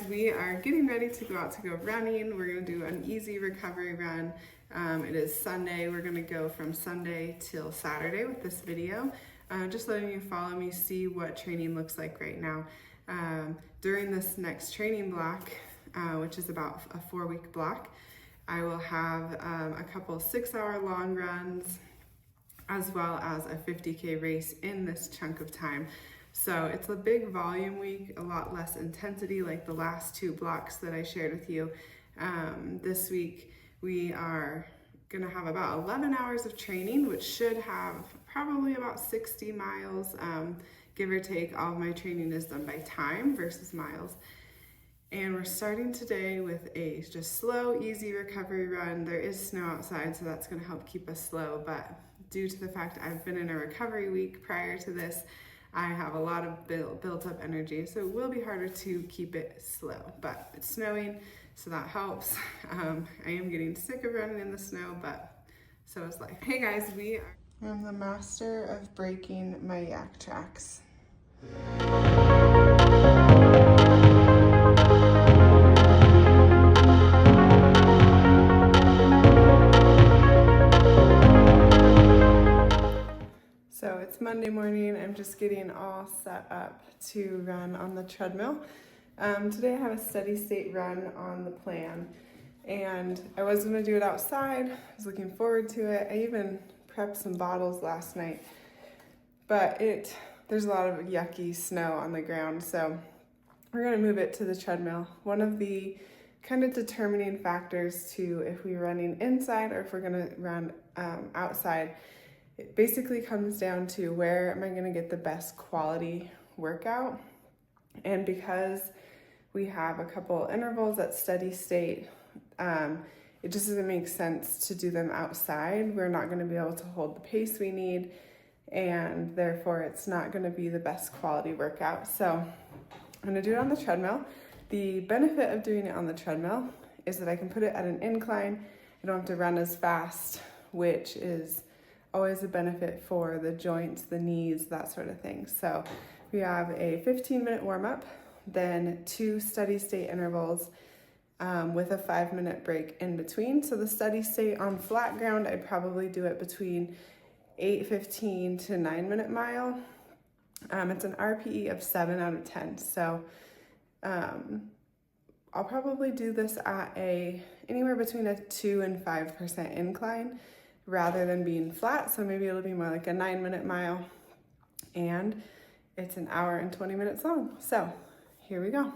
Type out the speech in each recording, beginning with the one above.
we are getting ready to go out to go running. We're going to do an easy recovery run. It is Sunday. We're going to go from Sunday till Saturday with this video. Just letting you follow me, see what training looks like right now. During this next training block, which is about a 4-week block, I will have a couple 6-hour long runs as well as a 50K race in this chunk of time. So it's a big volume week, a lot less intensity like the last 2 blocks that I shared with you. This week we are gonna have about 11 hours of training, which should have probably about 60 miles, give or take. All of my training is done by time versus miles. And we're starting today with a just slow, easy recovery run. There is snow outside, so that's gonna help keep us slow, but due to the fact I've been in a recovery week prior to this, I have a lot of built up energy, so it will be harder to keep it slow, but it's snowing, so that helps. I am getting sick of running in the snow, but so is life. Hey guys, I'm the master of breaking my yak tracks. So it's Monday morning. I'm just getting all set up to run on the treadmill. Today I have a steady state run on the plan, and I was gonna do it outside. I was looking forward to it. I even prepped some bottles last night, but there's a lot of yucky snow on the ground, so we're gonna move it to the treadmill. One of the kind of determining factors to if we're running inside or if we're gonna run outside, it basically comes down to where am I going to get the best quality workout. And because we have a couple intervals at steady state, it just doesn't make sense to do them outside. We're not going to be able to hold the pace we need, and therefore it's not going to be the best quality workout. So I'm going to do it on the treadmill. The benefit of doing it on the treadmill is that I can put it at an incline. I don't have to run as fast, which is always a benefit for the joints, the knees, that sort of thing. So we have a 15-minute warm-up, then 2 steady state intervals with a 5-minute break in between. So the steady state on flat ground, I'd probably do it between 8:15 to 9-minute mile. It's an RPE of 7 out of 10. So I'll probably do this at anywhere between a 2 and 5% incline, rather than being flat. So maybe it'll be more like a 9-minute mile, and it's an hour and 20 minutes long. So here we go.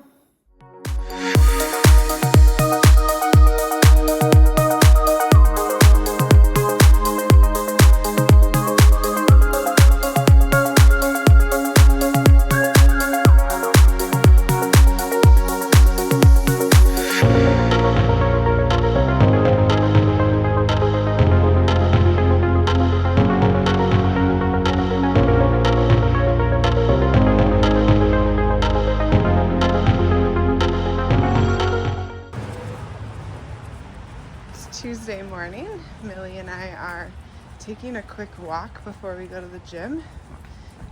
Tuesday morning, Millie and I are taking a quick walk before we go to the gym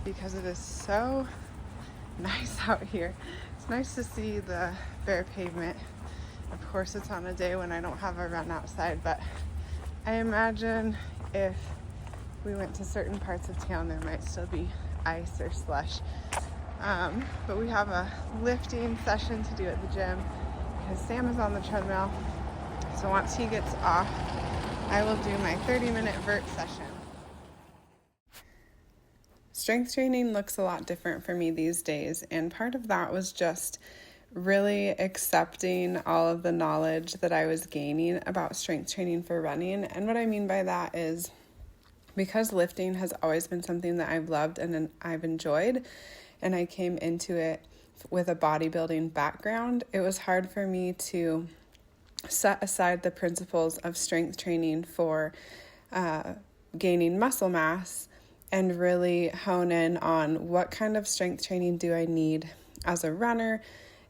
because it is so nice out here. It's nice to see the bare pavement. Of course, it's on a day when I don't have a run outside, but I imagine if we went to certain parts of town, there might still be ice or slush. But we have a lifting session to do at the gym because Sam is on the treadmill. So once he gets off, I will do my 30-minute vert session. Strength training looks a lot different for me these days, and part of that was just really accepting all of the knowledge that I was gaining about strength training for running. And what I mean by that is because lifting has always been something that I've loved and I've enjoyed, and I came into it with a bodybuilding background, it was hard for me to set aside the principles of strength training for gaining muscle mass and really hone in on what kind of strength training do I need as a runner,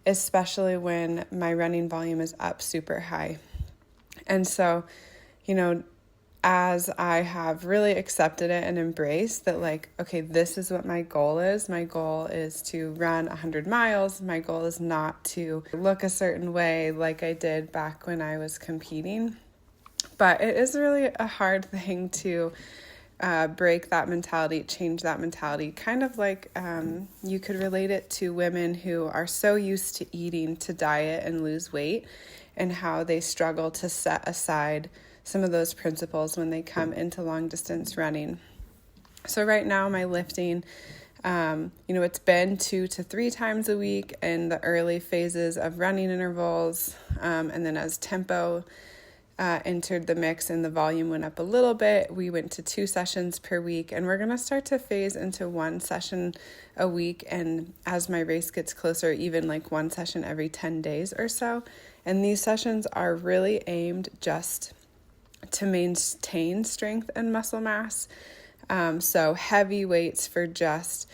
especially when my running volume is up super high. And so, as I have really accepted it and embraced that, like, okay, this is what my goal is. My goal is to run 100 miles. My goal is not to look a certain way like I did back when I was competing. But it is really a hard thing to break that mentality, change that mentality. Kind of like you could relate it to women who are so used to eating to diet and lose weight, and how they struggle to set aside some of those principles when they come into long distance running. So right now my lifting, it's been 2 to 3 times a week in the early phases of running intervals. And then as tempo entered the mix and the volume went up a little bit, we went to 2 sessions per week, and we're going to start to phase into 1 session a week. And as my race gets closer, even like 1 session every 10 days or so. And these sessions are really aimed just to maintain strength and muscle mass. So heavy weights for just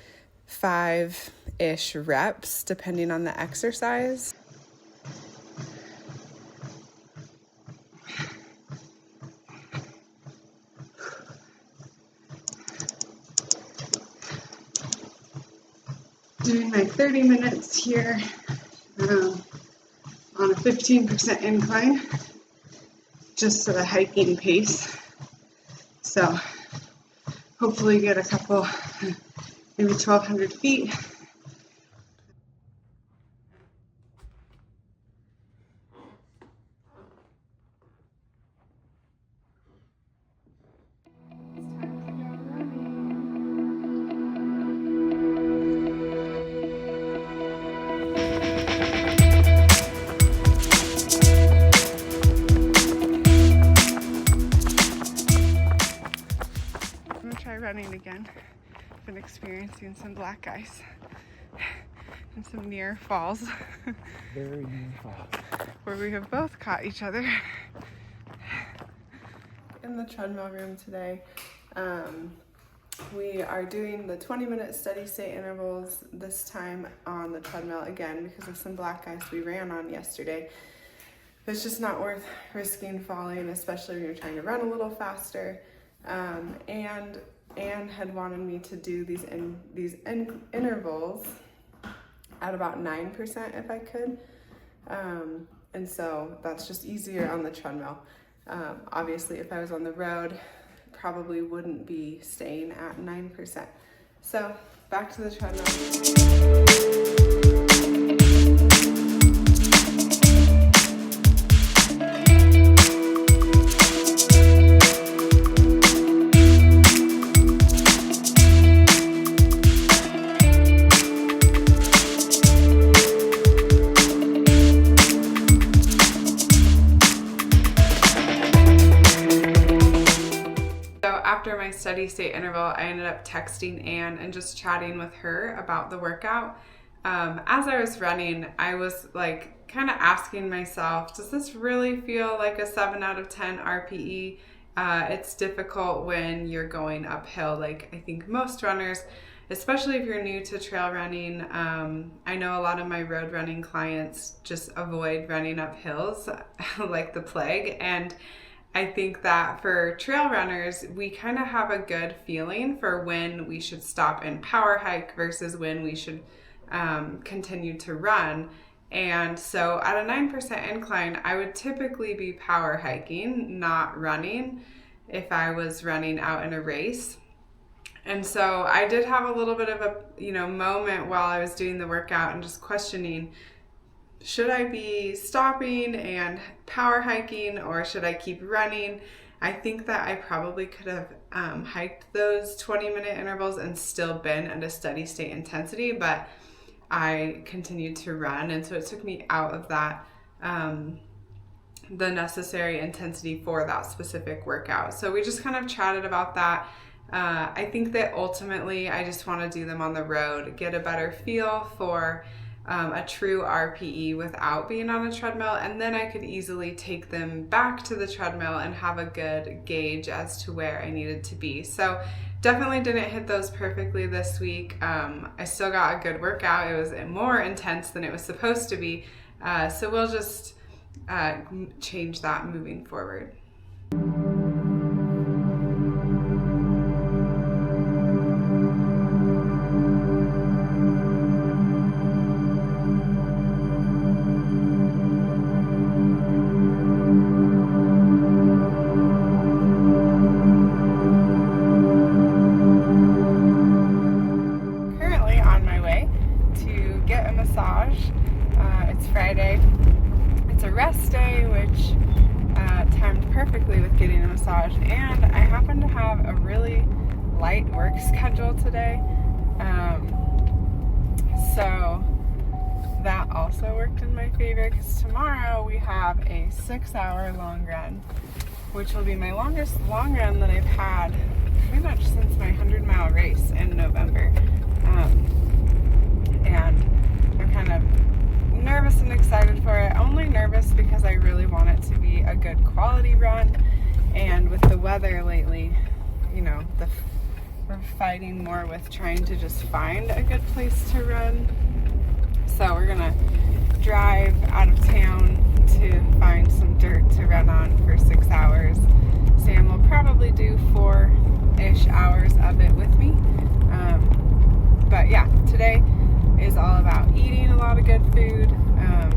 5-ish reps, depending on the exercise. Doing my 30 minutes here on a 15% incline, just at a hiking pace. So hopefully get a couple, maybe 1,200 feet. Running again. Been experiencing some black ice and some near falls. Very near falls. Where we have both caught each other. In the treadmill room today, we are doing the 20-minute steady state intervals, this time on the treadmill again because of some black ice we ran on yesterday. It's just not worth risking falling, especially when you're trying to run a little faster. And Anne had wanted me to do these intervals at about 9% if I could. And so that's just easier on the treadmill. Obviously, if I was on the road, probably wouldn't be staying at 9%. So back to the treadmill. After my steady state interval, I ended up texting Anne and just chatting with her about the workout. As I was running, I was like kind of asking myself, does this really feel like a 7 out of 10 RPE? It's difficult when you're going uphill. Like I think most runners, especially if you're new to trail running, I know a lot of my road running clients just avoid running up hills like the plague. And I think that for trail runners, we kind of have a good feeling for when we should stop and power hike versus when we should continue to run. And so at a 9% incline, I would typically be power hiking, not running, if I was running out in a race. And so I did have a little bit of a moment while I was doing the workout and just questioning, should I be stopping and power hiking or should I keep running? I think that I probably could have hiked those 20-minute intervals and still been at a steady state intensity, but I continued to run, and so it took me out of that the necessary intensity for that specific workout. So we just kind of chatted about that. I think that ultimately I just want to do them on the road, get a better feel for a true RPE without being on a treadmill, and then I could easily take them back to the treadmill and have a good gauge as to where I needed to be. So definitely didn't hit those perfectly this week. I still got a good workout. It was more intense than it was supposed to be. So we'll just change that moving forward. Friday. It's a rest day, which timed perfectly with getting a massage, and I happen to have a really light work schedule today, so that also worked in my favor, because tomorrow we have a 6-hour long run, which will be my longest long run that I've had pretty much since my 100-mile race in November. And I'm kind of nervous and excited for it. Only nervous because I really want it to be a good quality run, and with the weather lately, you know, we're fighting more with trying to just find a good place to run. So we're gonna drive out of town to find some dirt to run on for 6 hours. Sam will probably do 4-ish hours of it with me. But yeah, today is all about eating a lot of good food.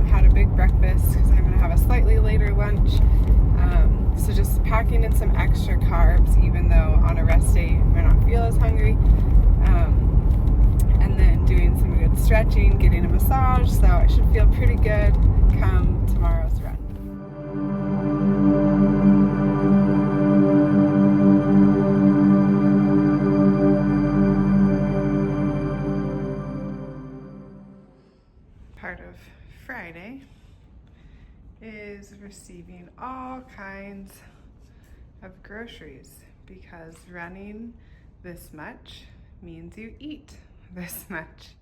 Had a big breakfast because I'm gonna have a slightly later lunch. So just packing in some extra carbs, even though on a rest day I might not feel as hungry. And then doing some good stretching, getting a massage, so I should feel pretty good come tomorrow's run. Part of Friday is receiving all kinds of groceries, because running this much means you eat this much.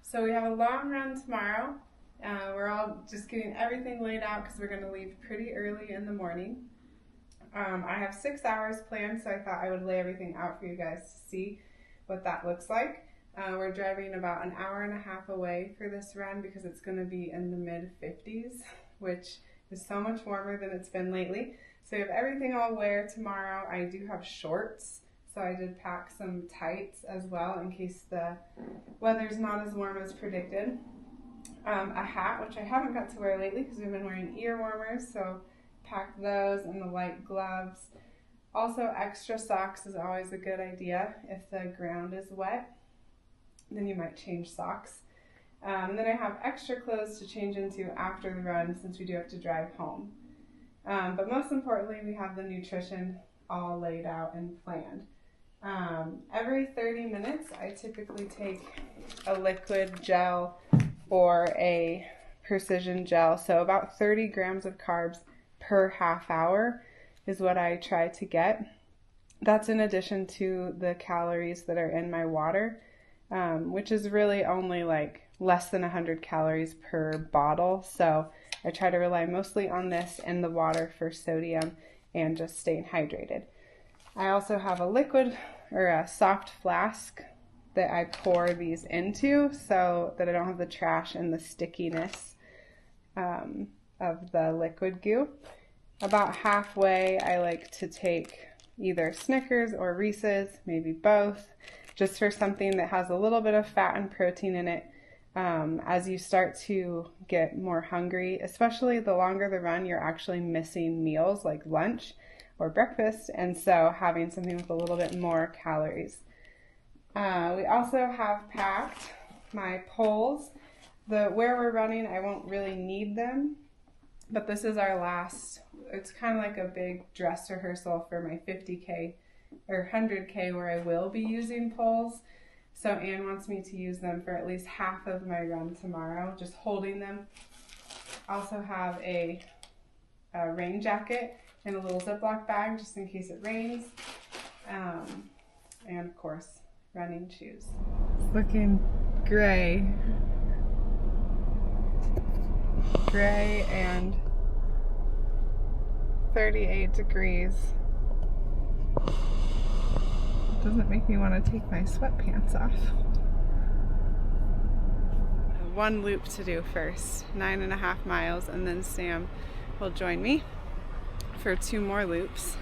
So we have a long run tomorrow. We're all just getting everything laid out because we're going to leave pretty early in the morning. I have 6 hours planned, so I thought I would lay everything out for you guys to see what that looks like. We're driving about an hour and a half away for this run because it's going to be in the mid-50s, which is so much warmer than it's been lately. So we have everything I'll wear tomorrow. I do have shorts, so I did pack some tights as well in case the weather's not as warm as predicted. A hat, which I haven't got to wear lately because we've been wearing ear warmers, so packed those, and the light gloves. Also, extra socks is always a good idea. If the ground is wet, then you might change socks. And then I have extra clothes to change into after the run, since we do have to drive home. But most importantly, we have the nutrition all laid out and planned. Every 30 minutes, I typically take a liquid gel or a precision gel. So about 30 grams of carbs per half hour is what I try to get. That's in addition to the calories that are in my water, which is really only like less than 100 calories per bottle. So I try to rely mostly on this and the water for sodium and just staying hydrated. I also have a liquid or a soft flask that I pour these into so that I don't have the trash and the stickiness of the liquid goo. About halfway, I like to take either Snickers or Reese's, maybe both, just for something that has a little bit of fat and protein in it. As you start to get more hungry, especially the longer the run, you're actually missing meals like lunch or breakfast, and so having something with a little bit more calories. We also have packed my poles. Where we're running, I won't really need them, but this is our last, it's kind of like a big dress rehearsal for my 50K or 100K where I will be using poles. So Anne wants me to use them for at least half of my run tomorrow, just holding them. Also have a rain jacket and a little Ziploc bag just in case it rains. And of course, running shoes. It's looking gray. Gray and 38 degrees. Doesn't make me want to take my sweatpants off. One loop to do first, 9.5 miles, and then Sam will join me for 2 more loops.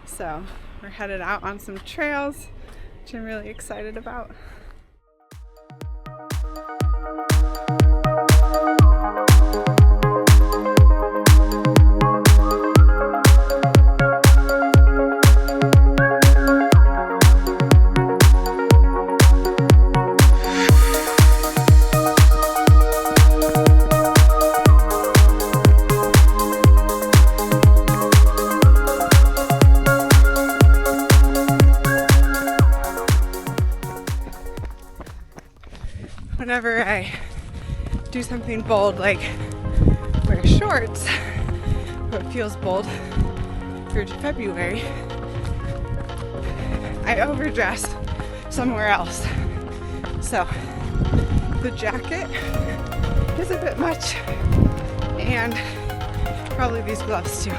So we're headed out on some trails, which I'm really excited about. do something bold like wear shorts, but it feels bold for February, I overdressed somewhere else. So the jacket is a bit much, and probably these gloves too.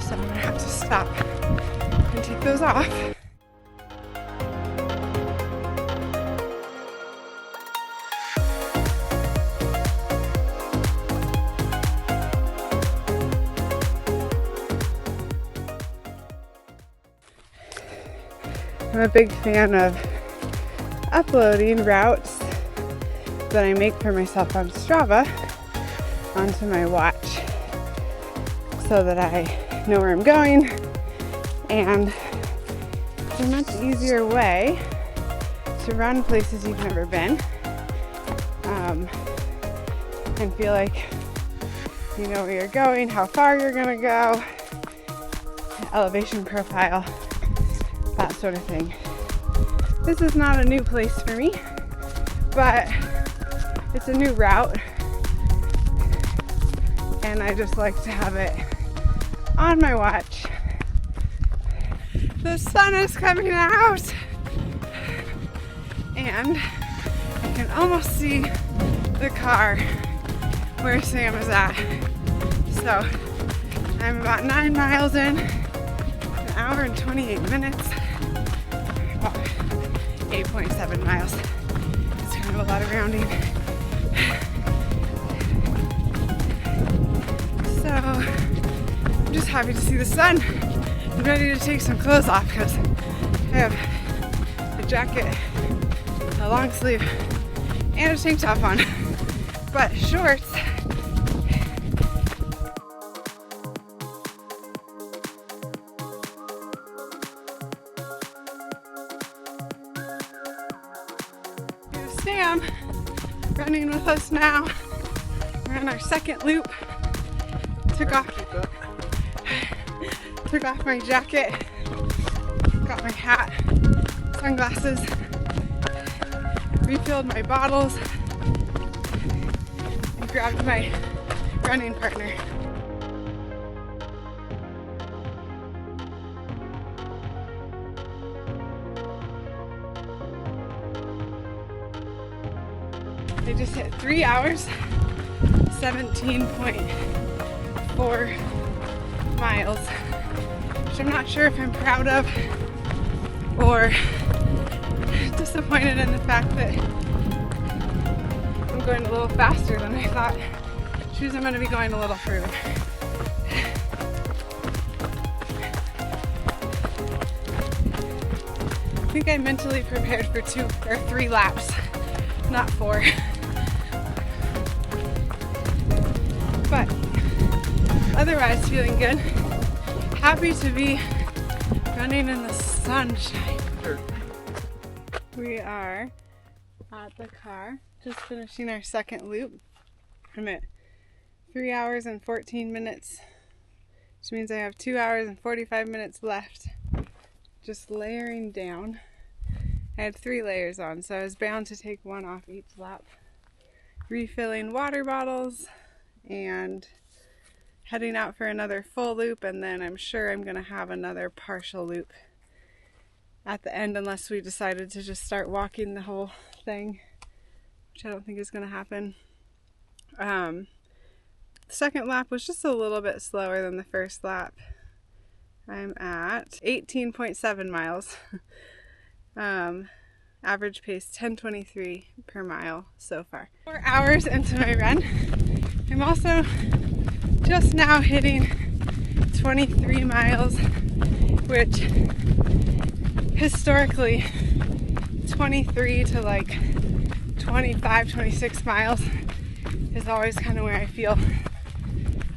So I'm gonna have to stop and take those off. I'm a big fan of uploading routes that I make for myself on Strava onto my watch so that I know where I'm going, and it's a much easier way to run places you've never been and feel like you know where you're going, how far you're gonna go, elevation profile, that sort of thing. This is not a new place for me, but it's a new route, and I just like to have it on my watch. The sun is coming out, and I can almost see the car where Sam is at. So I'm about 9 miles in, an hour and 28 minutes. 8.7 miles. It's kind of a lot of rounding. So I'm just happy to see the sun. I'm ready to take some clothes off because I have a jacket, a long sleeve, and a tank top on. But shorts. Sam running with us now. We're on our second loop. Took off my jacket, got my hat, sunglasses, refilled my bottles, and grabbed my running partner. I just hit 3 hours, 17.4 miles, which I'm not sure if I'm proud of or disappointed in the fact that I'm going a little faster than I thought. Which means I'm going to be going a little further. I think I mentally prepared for 2 or 3 laps, not 4. But otherwise feeling good. Happy to be running in the sunshine. We are at the car, just finishing our second loop. I'm at 3 hours and 14 minutes, which means I have 2 hours and 45 minutes left. Just layering down. I had 3 layers on, so I was bound to take 1 off each lap. Refilling water bottles and heading out for another full loop, and then I'm sure I'm going to have another partial loop at the end unless we decided to just start walking the whole thing, which I don't think is going to happen. The second lap was just a little bit slower than the first lap. I'm at 18.7 miles. Average pace 10:23 per mile so far. 4 hours into my run. I'm also just now hitting 23 miles, which historically 23 to like 25, 26 miles is always kind of where I feel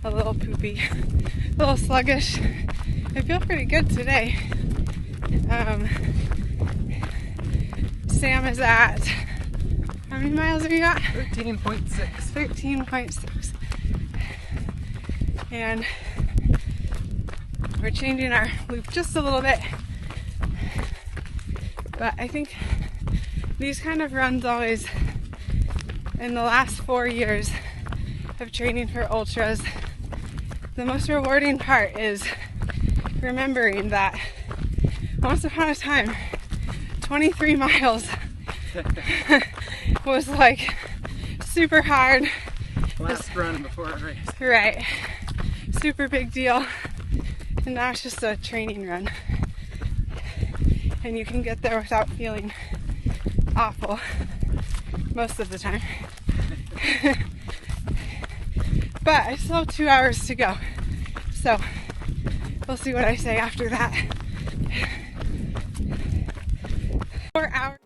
a little poopy, a little sluggish. I feel pretty good today. Sam is at, how many miles have you got? 13.6. 13.6. And we're changing our loop just a little bit. But I think these kind of runs always in the last 4 years of training for ultras, the most rewarding part is remembering that once upon a time, 23 miles was like super hard. Last run before a race. Right. Super big deal. And now it's just a training run. And you can get there without feeling awful most of the time. But I still have 2 hours to go. So we'll see what I say after that. 4 hours.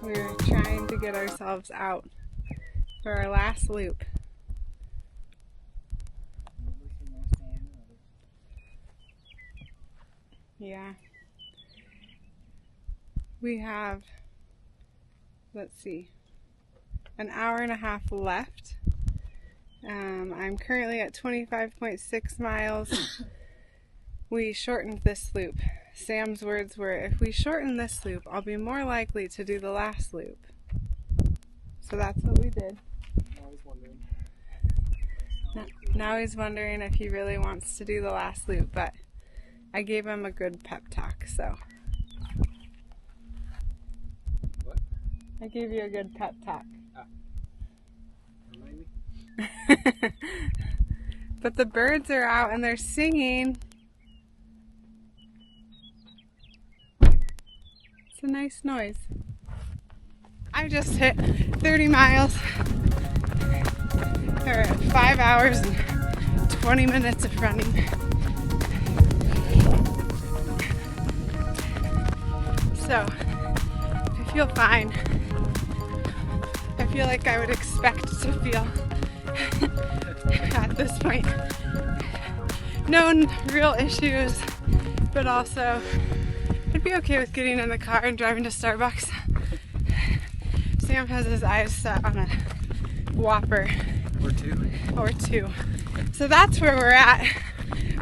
We're trying to get ourselves out for our last loop. Yeah. We have, let's see, an hour and a half left. I'm currently at 25.6 miles. We shortened this loop. Sam's words were, if we shorten this loop, I'll be more likely to do the last loop. So that's what we did. Now he's wondering if he really wants to do the last loop, but I gave him a good pep talk, so. What? I gave you a good pep talk. Remind me? But the birds are out and they're singing. It's a nice noise. I just hit 30 miles. Or 5 hours and 20 minutes of running. So, I feel fine. I feel like I would expect to feel at this point. No real issues, but also I'd be okay with getting in the car and driving to Starbucks. Sam has his eyes set on a Whopper. Or two. So that's where we're at.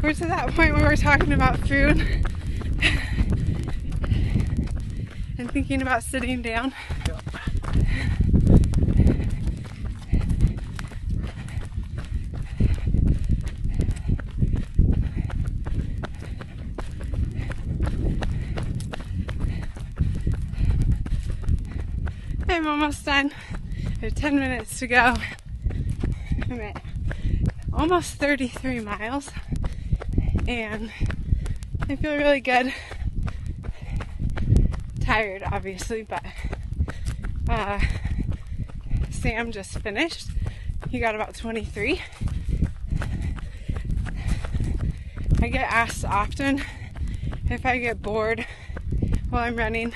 We're to that point where we're talking about food and thinking about sitting down. I'm almost done. I have 10 minutes to go. I'm at almost 33 miles and I feel really good. Tired, obviously, but Sam just finished. He got about 23. I get asked often if I get bored while I'm running,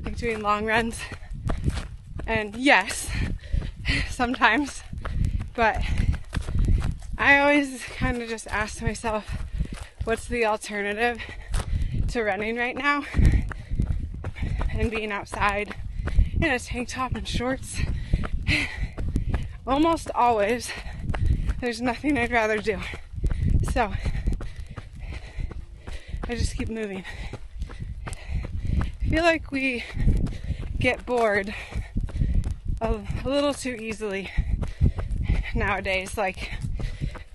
like doing long runs. And yes, sometimes, but I always kind of just ask myself, what's the alternative to running right now? And being outside in a tank top and shorts. Almost always, there's nothing I'd rather do. So, I just keep moving. I feel like we get bored a little too easily nowadays. Like,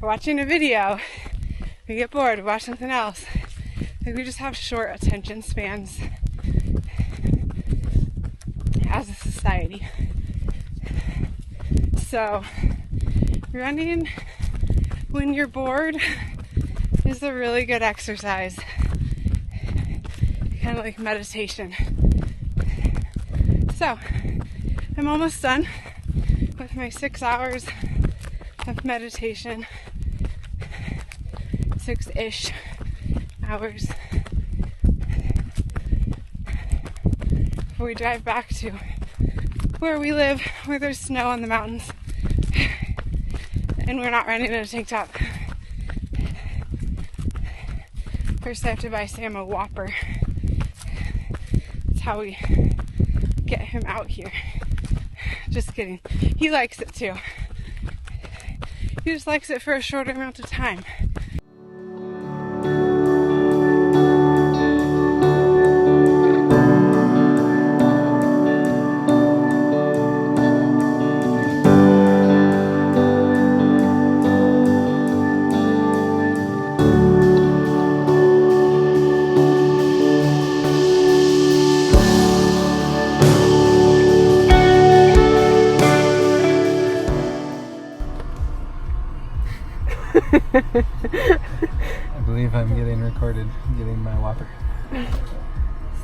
we're watching a video, we get bored, we watch something else. Like, we just have short attention spans as a society. So, running when you're bored is a really good exercise. Kind of like meditation. So, I'm almost done with my 6 hours of meditation. 6-ish hours. Before we drive back to where we live, where there's snow on the mountains. And we're not running in a tank top. First I have to buy Sam a Whopper. That's how we get him out here. Just kidding. He likes it too. He just likes it for a shorter amount of time. I believe I'm getting recorded, getting my Whopper.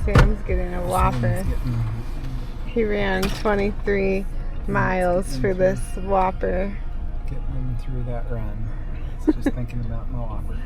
Sam's getting a Whopper. Sam's getting- He ran 23 miles for this Whopper. Getting through that run. Just thinking about my Whopper.